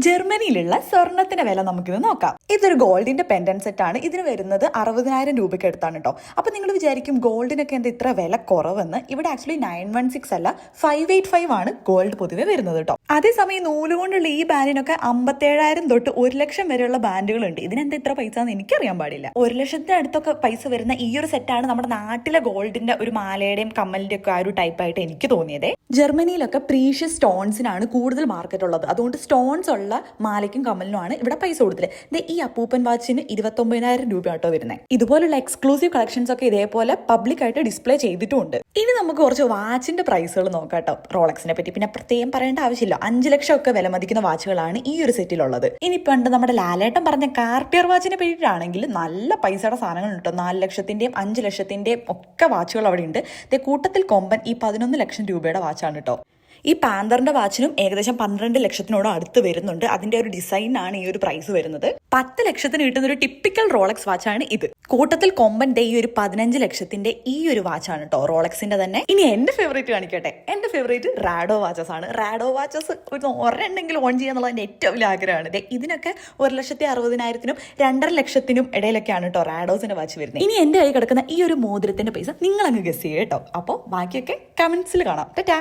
ജർമ്മനിയിലുള്ള സ്വർണത്തിന്റെ വില നമുക്കിത് നോക്കാം. ഇതൊരു ഗോൾഡിന്റെ പെൻഡന്റ് സെറ്റ് ആണ്. ഇതിന് വരുന്നത് 60,000 രൂപയ്ക്ക് അടുത്താണ് കേട്ടോ. അപ്പൊ നിങ്ങൾ വിചാരിക്കും ഗോൾഡിനൊക്കെ എന്താ ഇത്ര വില കുറവെന്ന്. ഇവിടെ ആക്ച്വലി 916 അല്ല 585 ആണ് ഗോൾഡ് പൊതുവെ വരുന്നത് കേട്ടോ. അതേസമയം നൂലുകൊണ്ടുള്ള ഈ ബാൻഡിനൊക്കെ 57,000 തൊട്ട് 1,00,000 വരെയുള്ള ബാൻഡുകളുണ്ട്. ഇതിനെന്താ ഇത്ര പൈസ എന്ന് എനിക്കറിയാൻ പാടില്ല. 1,00,000 അടുത്തൊക്കെ പൈസ വരുന്ന ഈ ഒരു സെറ്റാണ് നമ്മുടെ നാട്ടിലെ ഗോൾഡിന്റെ ഒരു മാലയുടെയും കമ്മലിന്റെ ഒക്കെ ആ ഒരു ടൈപ്പായിട്ട് എനിക്ക് തോന്നിയത്. ജർമ്മനിയിലൊക്കെ പ്രീഷ്യസ് സ്റ്റോൺസിനാണ് കൂടുതൽ മാർക്കറ്റ് ഉള്ളത്. അതുകൊണ്ട് സ്റ്റോൺസ് ഉള്ള മാലയ്ക്കും കമ്മലിനുമാണ് ഇവിടെ പൈസ കൊടുത്തത്. ഈ അപ്പൂപ്പൻ വാച്ചിന് 29,000 രൂപ ആട്ടോ വരുന്നത്. ഇതുപോലുള്ള എക്സ്ക്ലൂസീവ് കളക്ഷൻസ് ഒക്കെ ഇതേപോലെ പബ്ലിക് ആയിട്ട് ഡിസ്പ്ലേ ചെയ്തിട്ടുമുണ്ട്. ഇനി നമുക്ക് കുറച്ച് വാച്ചിന്റെ പ്രൈസുകൾ നോക്കാം കേട്ടോ. റോളക്സിനെ പറ്റി പിന്നെ പ്രത്യേകം പറയേണ്ട ആവശ്യമില്ല. 5 ലക്ഷം ഒക്കെ വില മതിക്കുന്ന വാച്ചുകളാണ് ഈ ഒരു സെറ്റിലുള്ളത്. ഇനി പണ്ട് നമ്മുടെ ലാലേട്ടൻ പറഞ്ഞ കാർട്ടിയർ വാച്ചിനെ പറ്റിയിട്ടാണെങ്കിൽ നല്ല പൈസയുടെ സാധനങ്ങൾ ഉണ്ട്. 4 ലക്ഷത്തിന്റെയും 5 ലക്ഷത്തിന്റെയും ഒക്കെ വാച്ചുകൾ അവിടെ ഉണ്ട്. കൂട്ടത്തിൽ കൊമ്പൻ ഈ 11 ലക്ഷം രൂപയുടെ വാച്ചാണ് കേട്ടോ. ഈ പാന്തറിന്റെ വാച്ചിനും ഏകദേശം 12 ലക്ഷത്തിനോട് അടുത്ത് വരുന്നുണ്ട്. അതിന്റെ ഒരു ഡിസൈനാണ് ഈ ഒരു പ്രൈസ് വരുന്നത്. 10 ലക്ഷത്തിന് കിട്ടുന്ന ഒരു ടിപ്പിക്കൽ റോളക്സ് വാച്ചാണ് ഇത്. കൂട്ടത്തിൽ കൊമ്പന്റെ ഈ ഒരു 15 ലക്ഷത്തിന്റെ ഈ ഒരു വാച്ചാണ് കേട്ടോ, റോളക്സിന്റെ തന്നെ. ഇനി എന്റെ ഫേവറേറ്റ് കാണിക്കട്ടെ. എന്റെ ഫേവറേറ്റ് റാഡോ വാച്ചസ് ആണ്. റാഡോ വാച്ചസ് ഒരെണ്ണെങ്കിലും ഓൺ ചെയ്യാന്നുള്ളത് എന്റെ ഏറ്റവും വലിയ ആഗ്രഹമാണ്. ഇതിനൊക്കെ 1,60,000-നും 2.5 ലക്ഷത്തിനും ഇടയിലൊക്കെയാണ് കേട്ടോ റാഡോസിന്റെ വാച്ച് വരുന്നത്. ഇനി എന്റെ കയ്യിൽ കിടക്കുന്ന ഈ ഒരു മോതിരത്തിന്റെ പൈസ നിങ്ങൾ അങ്ങ് ഗസ് ചെയ്യുക കേട്ടോ. അപ്പോൾ ബാക്കിയൊക്കെ കമന്റ്സിൽ കാണാം. ടാറ്റാ.